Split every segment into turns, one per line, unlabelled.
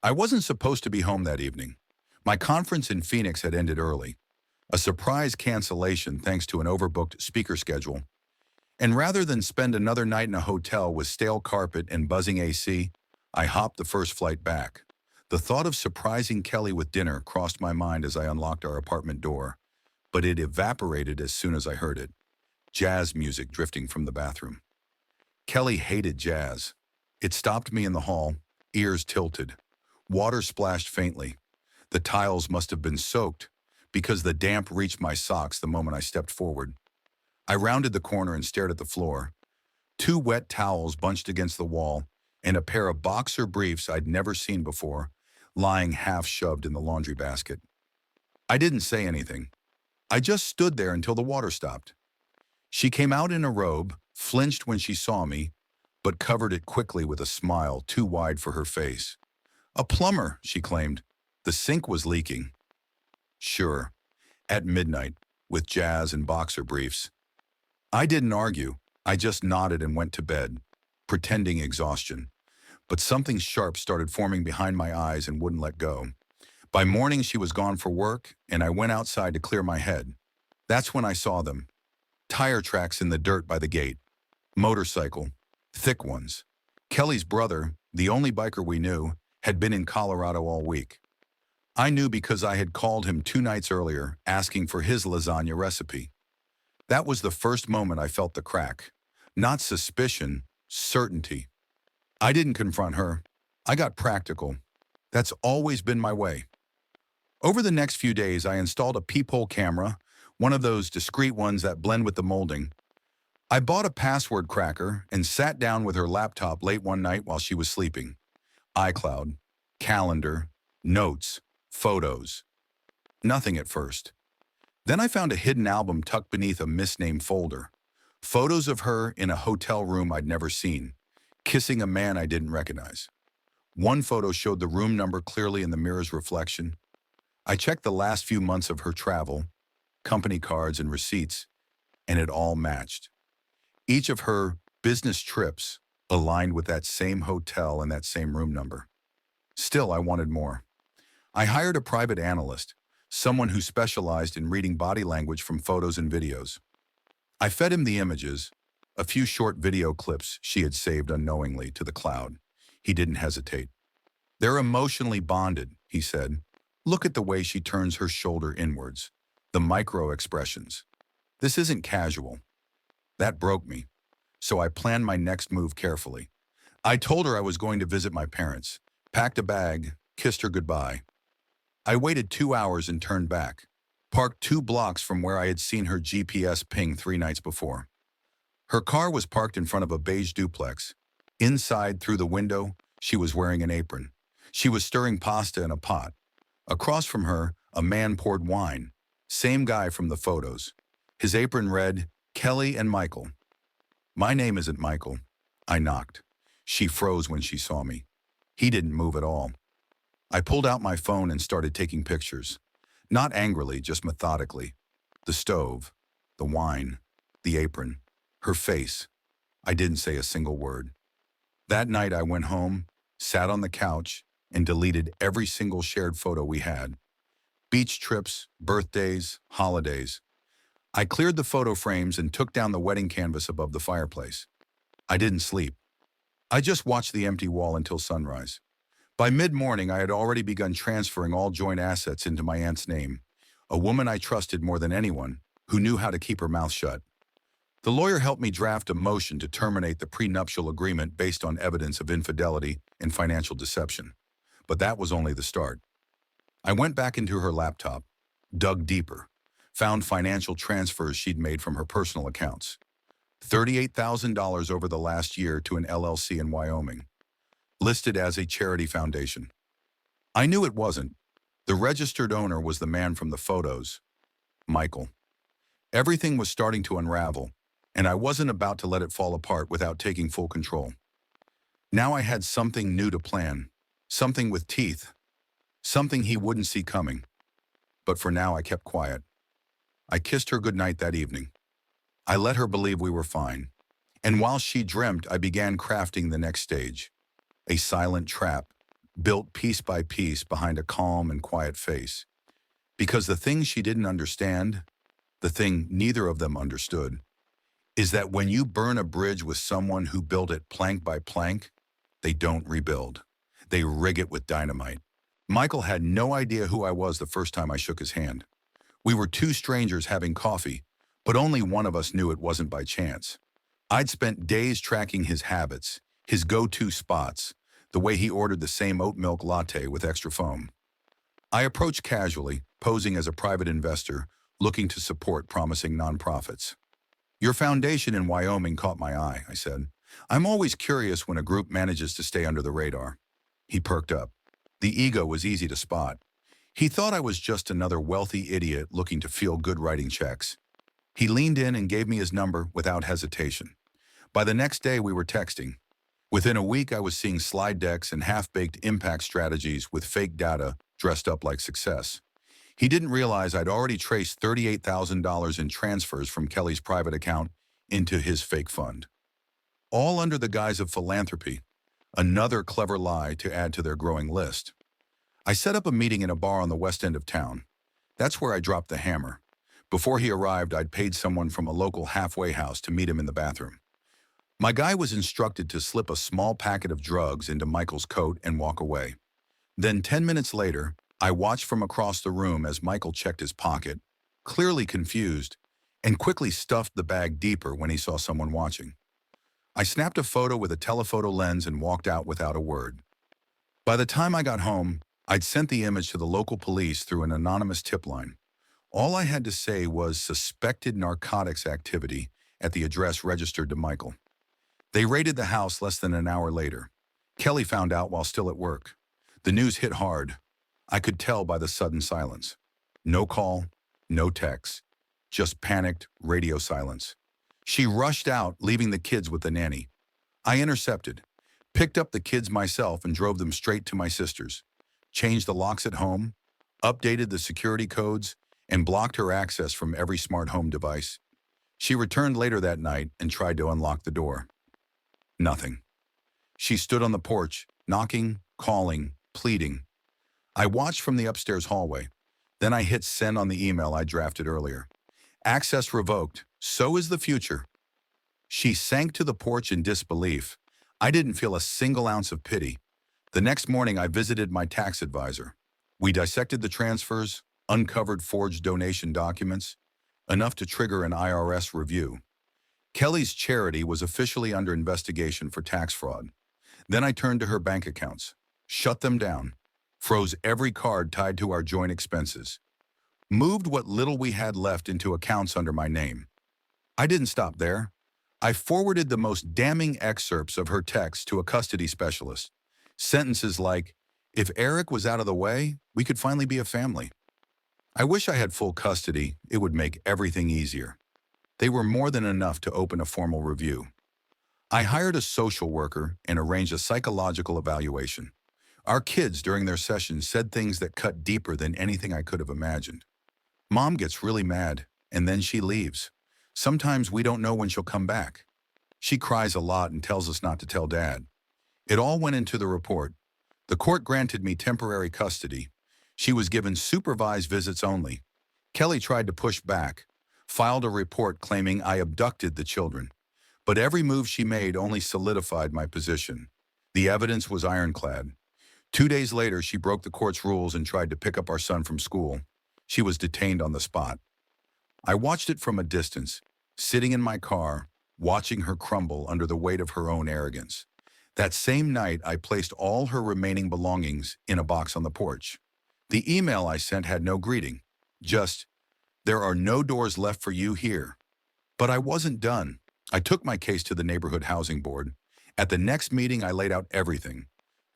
I wasn't supposed to be home that evening. My conference in Phoenix had ended early, a surprise cancellation thanks to an overbooked speaker schedule. And rather than spend another night in a hotel with stale carpet and buzzing AC, I hopped the first flight back. The thought of surprising Kelly with dinner crossed my mind as I unlocked our apartment door, but it evaporated as soon as I heard it. Jazz music drifting from the bathroom. Kelly hated jazz. It stopped me in the hall, ears tilted. Water splashed faintly. The tiles must have been soaked because the damp reached my socks the moment I stepped forward. I rounded the corner and stared at the floor. Two wet towels bunched against the wall and a pair of boxer briefs I'd never seen before, lying half shoved in the laundry basket. I didn't say anything. I just stood there until the water stopped. She came out in a robe, flinched when she saw me, but covered it quickly with a smile too wide for her face. "A plumber," she claimed. "The sink was leaking." Sure, at midnight, with jazz and boxer briefs. I didn't argue. I just nodded and went to bed, pretending exhaustion. But something sharp started forming behind my eyes and wouldn't let go. By morning, she was gone for work, and I went outside to clear my head. That's when I saw them. Tire tracks in the dirt by the gate. Motorcycle. Thick ones. Kelly's brother, the only biker we knew, had been in Colorado all week. I knew because I had called him 2 nights earlier, asking for his lasagna recipe. That was the first moment I felt the crack. Not suspicion, certainty. I didn't confront her. I got practical. That's always been my way. Over the next few days, I installed a peephole camera, one of those discreet ones that blend with the molding. I bought a password cracker and sat down with her laptop late one night while she was sleeping. iCloud, calendar, notes, photos. Nothing at first. Then I found a hidden album tucked beneath a misnamed folder. Photos of her in a hotel room I'd never seen, kissing a man I didn't recognize. One photo showed the room number clearly in the mirror's reflection. I checked the last few months of her travel, company cards and receipts, and it all matched. Each of her business trips aligned with that same hotel and that same room number. Still, I wanted more. I hired a private analyst, someone who specialized in reading body language from photos and videos. I fed him the images, a few short video clips she had saved unknowingly to the cloud. He didn't hesitate. "They're emotionally bonded," he said. "Look at the way she turns her shoulder inwards, the micro expressions. This isn't casual." That broke me, so I planned my next move carefully. I told her I was going to visit my parents, packed a bag, kissed her goodbye. I waited 2 hours and turned back, parked 2 blocks from where I had seen her GPS ping 3 nights before. Her car was parked in front of a beige duplex. Inside, through the window, she was wearing an apron. She was stirring pasta in a pot. Across from her, a man poured wine. Same guy from the photos. His apron read, "Kelly and Michael." "My name isn't Michael." I knocked. She froze when she saw me. He didn't move at all. I pulled out my phone and started taking pictures. Not angrily, just methodically. The stove, the wine, the apron, her face. I didn't say a single word. That night I went home, sat on the couch, and deleted every single shared photo we had. Beach trips, birthdays, holidays. I cleared the photo frames and took down the wedding canvas above the fireplace. I didn't sleep. I just watched the empty wall until sunrise. By mid-morning, I had already begun transferring all joint assets into my aunt's name, a woman I trusted more than anyone, who knew how to keep her mouth shut. The lawyer helped me draft a motion to terminate the prenuptial agreement based on evidence of infidelity and financial deception. But that was only the start. I went back into her laptop, dug deeper, found financial transfers she'd made from her personal accounts. $38,000 over the last year to an LLC in Wyoming, listed as a charity foundation. I knew it wasn't. The registered owner was the man from the photos, Michael. Everything was starting to unravel, and I wasn't about to let it fall apart without taking full control. Now I had something new to plan, something with teeth, something he wouldn't see coming. But for now, I kept quiet. I kissed her goodnight that evening. I let her believe we were fine. And while she dreamt, I began crafting the next stage. A silent trap, built piece by piece behind a calm and quiet face. Because the thing she didn't understand, the thing neither of them understood, is that when you burn a bridge with someone who built it plank by plank, they don't rebuild. They rig it with dynamite. Michael had no idea who I was the first time I shook his hand. We were two strangers having coffee, but only one of us knew it wasn't by chance. I'd spent days tracking his habits, his go-to spots, the way he ordered the same oat milk latte with extra foam. I approached casually, posing as a private investor, looking to support promising nonprofits. "Your foundation in Wyoming caught my eye," I said. "I'm always curious when a group manages to stay under the radar." He perked up. The ego was easy to spot. He thought I was just another wealthy idiot looking to feel good writing checks. He leaned in and gave me his number without hesitation. By the next day, we were texting. Within a week, I was seeing slide decks and half-baked impact strategies with fake data dressed up like success. He didn't realize I'd already traced $38,000 in transfers from Kelly's private account into his fake fund. All under the guise of philanthropy, another clever lie to add to their growing list. I set up a meeting in a bar on the west end of town. That's where I dropped the hammer. Before he arrived, I'd paid someone from a local halfway house to meet him in the bathroom. My guy was instructed to slip a small packet of drugs into Michael's coat and walk away. Then 10 minutes later, I watched from across the room as Michael checked his pocket, clearly confused, and quickly stuffed the bag deeper when he saw someone watching. I snapped a photo with a telephoto lens and walked out without a word. By the time I got home, I'd sent the image to the local police through an anonymous tip line. All I had to say was suspected narcotics activity at the address registered to Michael. They raided the house less than an hour later. Kelly found out while still at work. The news hit hard. I could tell by the sudden silence. No call, no text, just panicked radio silence. She rushed out, leaving the kids with the nanny. I intercepted, picked up the kids myself and drove them straight to my sister's, changed the locks at home, updated the security codes, and blocked her access from every smart home device. She returned later that night and tried to unlock the door. Nothing. She stood on the porch, knocking, calling, pleading. I watched from the upstairs hallway. Then I hit send on the email I drafted earlier. Access revoked. So is the future. She sank to the porch in disbelief. I didn't feel a single ounce of pity. The next morning, I visited my tax advisor. We dissected the transfers, uncovered forged donation documents, enough to trigger an IRS review. Kelly's charity was officially under investigation for tax fraud. Then I turned to her bank accounts, shut them down, froze every card tied to our joint expenses, moved what little we had left into accounts under my name. I didn't stop there. I forwarded the most damning excerpts of her text to a custody specialist. Sentences like, "If Eric was out of the way, we could finally be a family." I wish I had full custody. It would make everything easier. They were more than enough to open a formal review. I hired a social worker and arranged a psychological evaluation. Our kids during their sessions said things that cut deeper than anything I could have imagined. "Mom gets really mad, and then she leaves. Sometimes we don't know when she'll come back. She cries a lot and tells us not to tell Dad." It all went into the report. The court granted me temporary custody. She was given supervised visits only. Kelly tried to push back, filed a report claiming I abducted the children. But every move she made only solidified my position. The evidence was ironclad. 2 days later, she broke the court's rules and tried to pick up our son from school. She was detained on the spot. I watched it from a distance, sitting in my car, watching her crumble under the weight of her own arrogance. That same night, I placed all her remaining belongings in a box on the porch. The email I sent had no greeting, just, "There are no doors left for you here." But I wasn't done. I took my case to the neighborhood housing board. At the next meeting, I laid out everything: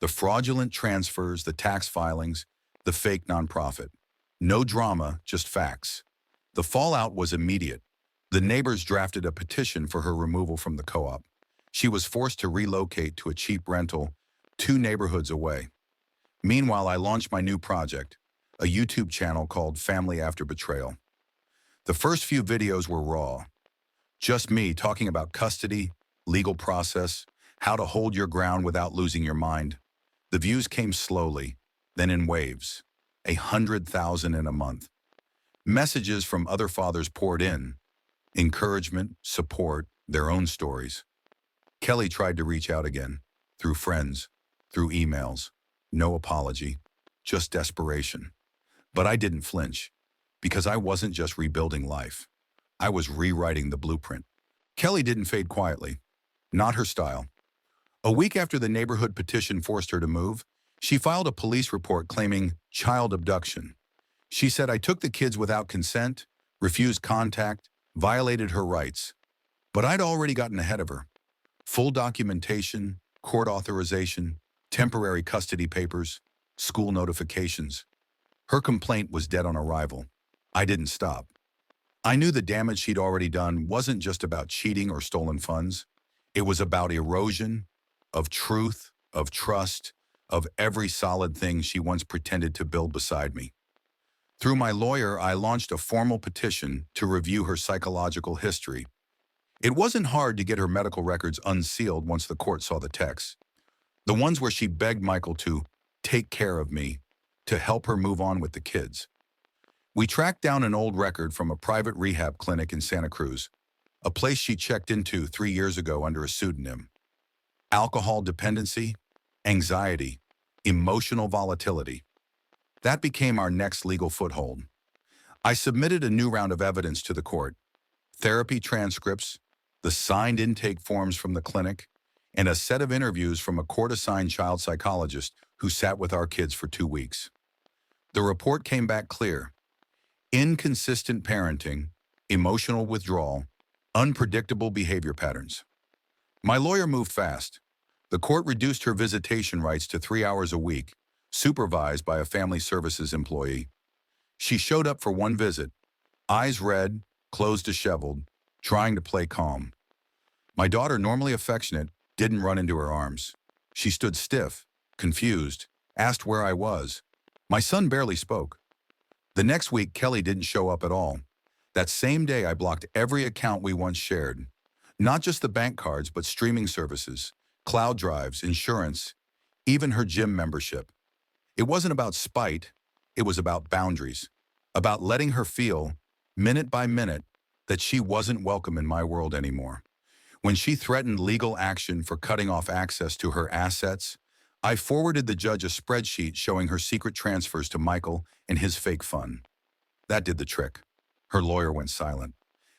the fraudulent transfers, the tax filings, the fake nonprofit. No drama, just facts. The fallout was immediate. The neighbors drafted a petition for her removal from the co-op. She was forced to relocate to a cheap rental 2 neighborhoods away. Meanwhile, I launched my new project, a YouTube channel called Family After Betrayal. The first few videos were raw. Just me talking about custody, legal process, how to hold your ground without losing your mind. The views came slowly, then in waves, 100,000 in a month. Messages from other fathers poured in, encouragement, support, their own stories. Kelly tried to reach out again, through friends, through emails. No apology, just desperation. But I didn't flinch, because I wasn't just rebuilding life. I was rewriting the blueprint. Kelly didn't fade quietly. Not her style. A week after the neighborhood petition forced her to move, she filed a police report claiming child abduction. She said, "I took the kids without consent, refused contact, violated her rights." But I'd already gotten ahead of her. Full documentation, court authorization, temporary custody papers, school notifications. Her complaint was dead on arrival. I didn't stop. I knew the damage she'd already done wasn't just about cheating or stolen funds. It was about erosion of truth, of trust, of every solid thing she once pretended to build beside me. Through my lawyer, I launched a formal petition to review her psychological history. It wasn't hard to get her medical records unsealed once the court saw the texts. The ones where she begged Michael to take care of me, to help her move on with the kids. We tracked down an old record from a private rehab clinic in Santa Cruz, a place she checked into 3 years ago under a pseudonym. Alcohol dependency, anxiety, emotional volatility. That became our next legal foothold. I submitted a new round of evidence to the court: therapy transcripts, the signed intake forms from the clinic, and a set of interviews from a court-assigned child psychologist who sat with our kids for 2 weeks. The report came back clear: inconsistent parenting, emotional withdrawal, unpredictable behavior patterns. My lawyer moved fast. The court reduced her visitation rights to 3 hours a week, supervised by a family services employee. She showed up for one visit, eyes red, clothes disheveled, trying to play calm. My daughter, normally affectionate, didn't run into her arms. She stood stiff, confused, asked where I was. My son barely spoke. The next week, Kelly didn't show up at all. That same day, I blocked every account we once shared. Not just the bank cards, but streaming services, cloud drives, insurance, even her gym membership. It wasn't about spite, it was about boundaries, about letting her feel, minute by minute, that she wasn't welcome in my world anymore. When she threatened legal action for cutting off access to her assets, I forwarded the judge a spreadsheet showing her secret transfers to Michael and his fake fund. That did the trick. Her lawyer went silent.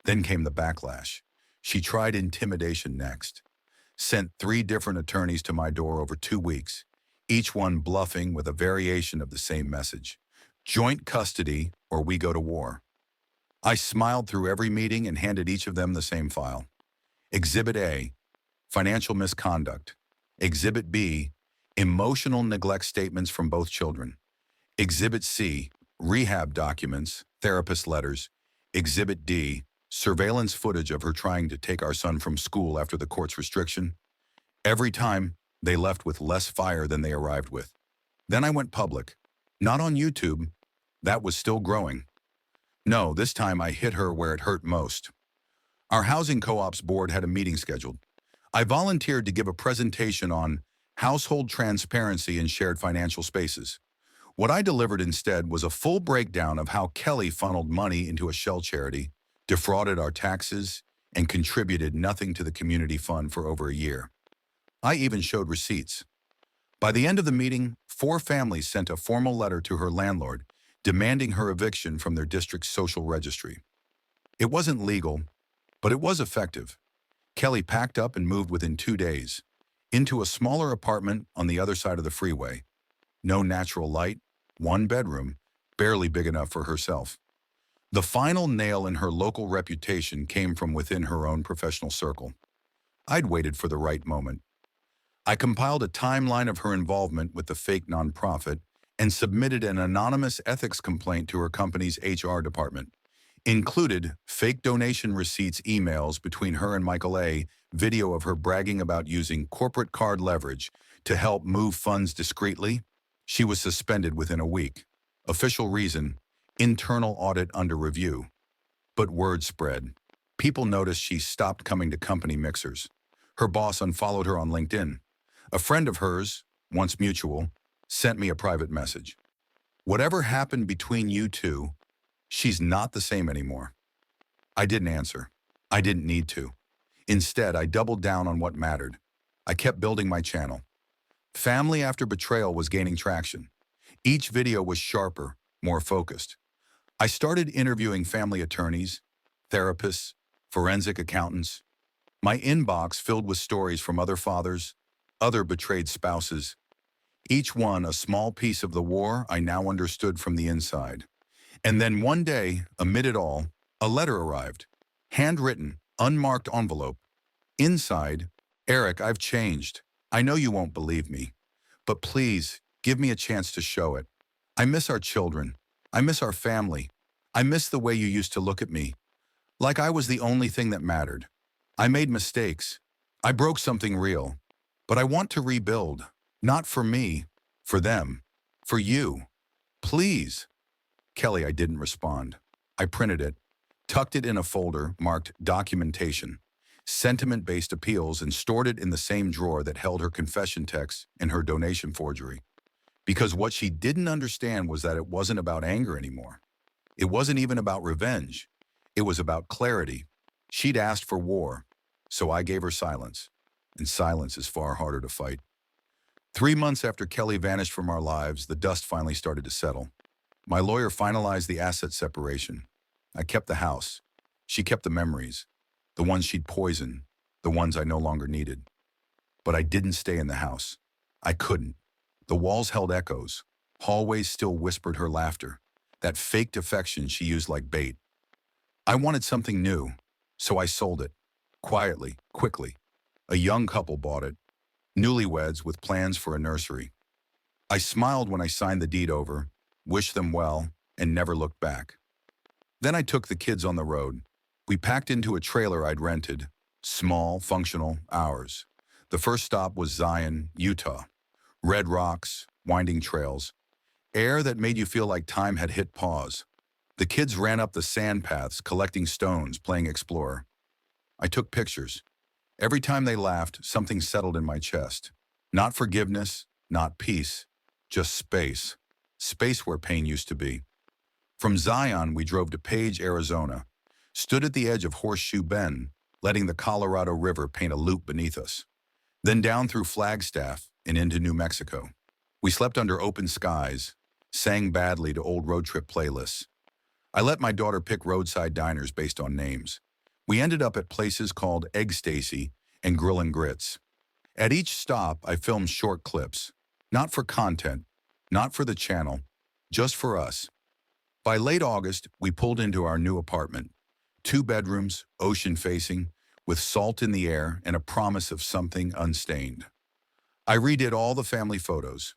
Then came the backlash. She tried intimidation next. Sent 3 different attorneys to my door over 2 weeks, each one bluffing with a variation of the same message: joint custody or we go to war. I smiled through every meeting and handed each of them the same file. Exhibit A, financial misconduct. Exhibit B, emotional neglect statements from both children. Exhibit C, rehab documents, therapist letters. Exhibit D, surveillance footage of her trying to take our son from school after the court's restriction. Every time, they left with less fire than they arrived with. Then I went public. Not on YouTube. That was still growing. No, this time I hit her where it hurt most. Our housing co-op's board had a meeting scheduled. I volunteered to give a presentation on household transparency in shared financial spaces. What I delivered instead was a full breakdown of how Kelly funneled money into a shell charity, defrauded our taxes, and contributed nothing to the community fund for over a year. I even showed receipts. By the end of the meeting, 4 families sent a formal letter to her landlord demanding her eviction from their district's social registry. It wasn't legal, but it was effective. Kelly packed up and moved within 2 days, into a smaller apartment on the other side of the freeway. No natural light, 1 bedroom, barely big enough for herself. The final nail in her local reputation came from within her own professional circle. I'd waited for the right moment. I compiled a timeline of her involvement with the fake nonprofit and submitted an anonymous ethics complaint to her company's HR department. Included fake donation receipts, emails between her and Michael A., video of her bragging about using corporate card leverage to help move funds discreetly. She was suspended within a week. Official reason: internal audit under review. But word spread. People noticed she stopped coming to company mixers. Her boss unfollowed her on LinkedIn. A friend of hers, once mutual, sent me a private message. Whatever happened between you two, she's not the same anymore. I didn't answer. I didn't need to. Instead, I doubled down on what mattered. I kept building my channel. Family After Betrayal was gaining traction. Each video was sharper, more focused. I started interviewing family attorneys, therapists, forensic accountants. My inbox filled with stories from other fathers, other betrayed spouses, each one a small piece of the war I now understood from the inside. And then one day, amid it all, a letter arrived. Handwritten, unmarked envelope. Inside, Eric, I've changed. I know you won't believe me, but please, give me a chance to show it. I miss our children. I miss our family. I miss the way you used to look at me, like I was the only thing that mattered. I made mistakes. I broke something real. But I want to rebuild. Not for me, for them, for you. Please. Kelly, I didn't respond. I printed it, tucked it in a folder marked Documentation, Sentiment-Based Appeals, and stored it in the same drawer that held her confession texts and her donation forgery. Because what she didn't understand was that it wasn't about anger anymore. It wasn't even about revenge. It was about clarity. She'd asked for war, so I gave her silence. And silence is far harder to fight. 3 months after Kelly vanished from our lives, the dust finally started to settle. My lawyer finalized the asset separation. I kept the house. She kept the memories, the ones she'd poisoned, the ones I no longer needed. But I didn't stay in the house. I couldn't. The walls held echoes. Hallways still whispered her laughter, that faked affection she used like bait. I wanted something new, so I sold it. Quietly, quickly. A young couple bought it, newlyweds with plans for a nursery. I smiled when I signed the deed over, wished them well, and never looked back. Then I took the kids on the road. We packed into a trailer I'd rented, small, functional, ours. The first stop was Zion, Utah. Red rocks, winding trails, air that made you feel like time had hit pause. The kids ran up the sand paths, collecting stones, playing explorer. I took pictures. Every time they laughed, something settled in my chest. Not forgiveness, not peace, just space. Space where pain used to be. From Zion, we drove to Page, Arizona, stood at the edge of Horseshoe Bend, letting the Colorado River paint a loop beneath us. Then down through Flagstaff and into New Mexico. We slept under open skies, sang badly to old road trip playlists. I let my daughter pick roadside diners based on names. We ended up at places called Egg Stacy and Grill and Grits. At each stop, I filmed short clips, not for content, not for the channel, just for us. By late August, we pulled into our new apartment. 2 bedrooms, ocean facing, with salt in the air and a promise of something unstained. I redid all the family photos,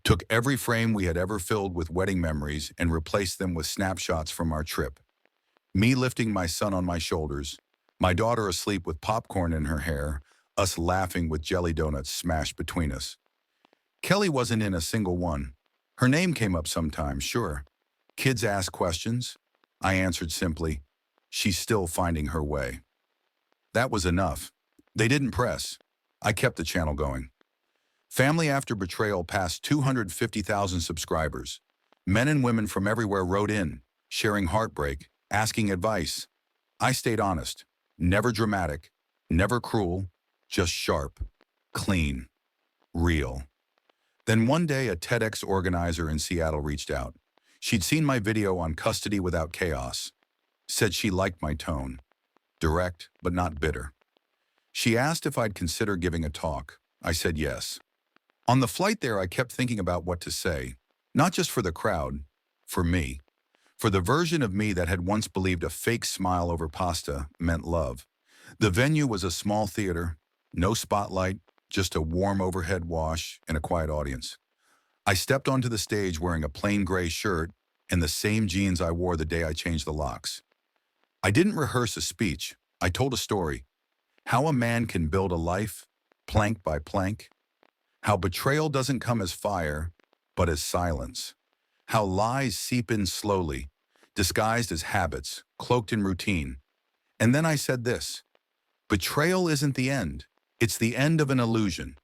took every frame we had ever filled with wedding memories and replaced them with snapshots from our trip. Me lifting my son on my shoulders, my daughter asleep with popcorn in her hair, us laughing with jelly donuts smashed between us. Kelly wasn't in a single one. Her name came up sometimes, sure. Kids asked questions. I answered simply, she's still finding her way. That was enough. They didn't press. I kept the channel going. Family After Betrayal passed 250,000 subscribers. Men and women from everywhere wrote in, sharing heartbreak, asking advice. I stayed honest, never dramatic, never cruel, just sharp, clean, real. Then one day a TEDx organizer in Seattle reached out. She'd seen my video on custody without chaos, said she liked my tone, direct but not bitter. She asked if I'd consider giving a talk. I said yes. On the flight there, I kept thinking about what to say, not just for the crowd, for me, for the version of me that had once believed a fake smile over pasta meant love. The venue was a small theater, no spotlight, just a warm overhead wash and a quiet audience. I stepped onto the stage wearing a plain gray shirt and the same jeans I wore the day I changed the locks. I didn't rehearse a speech. I told a story. How a man can build a life, plank by plank. How betrayal doesn't come as fire, but as silence. How lies seep in slowly, disguised as habits, cloaked in routine. And then I said this, betrayal isn't the end. It's the end of an illusion.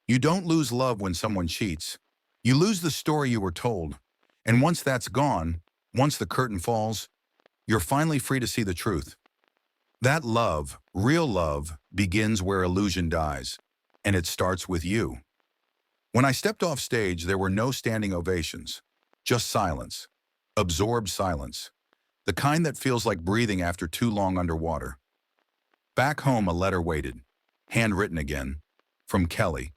You don't lose love when someone cheats. You lose the story you were told. And once that's gone, once the curtain falls, you're finally free to see the truth. That love, real love, begins where illusion dies. And it starts with you. When I stepped off stage, there were no standing ovations. Just silence. Absorbed silence. The kind that feels like breathing after too long underwater. Back home, a letter waited. Handwritten again. From Kelly.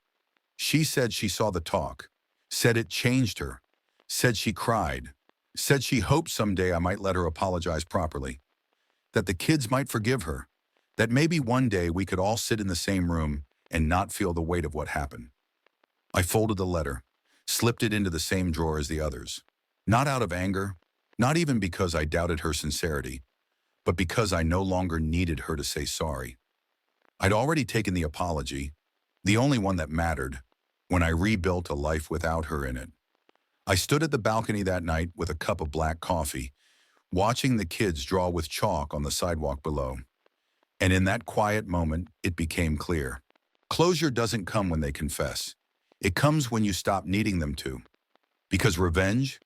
She said she saw the talk. Said it changed her. Said she cried. Said she hoped someday I might let her apologize properly. That the kids might forgive her. That maybe one day we could all sit in the same room and not feel the weight of what happened. I folded the letter, slipped it into the same drawer as the others. Not out of anger, not even because I doubted her sincerity, but because I no longer needed her to say sorry. I'd already taken the apology, the only one that mattered, when I rebuilt a life without her in it. I stood at the balcony that night with a cup of black coffee, watching the kids draw with chalk on the sidewalk below. And in that quiet moment, it became clear. Closure doesn't come when they confess. It comes when you stop needing them to. Because revenge,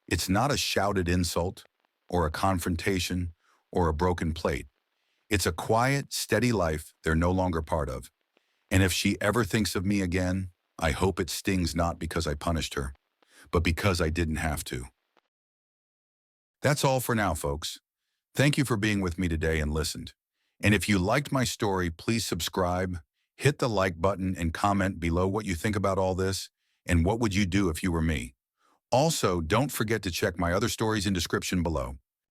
it's not a shouted insult, or a confrontation, or a broken plate. It's a quiet, steady life they're no longer part of. And if she ever thinks of me again, I hope it stings not because I punished her, but because I didn't have to. That's all for now, folks. Thank you for being with me today and listened. And if you liked my story, please subscribe, hit the like button, and comment below what you think about all this, and what would you do if you were me. Also, don't forget to check my other stories in description below.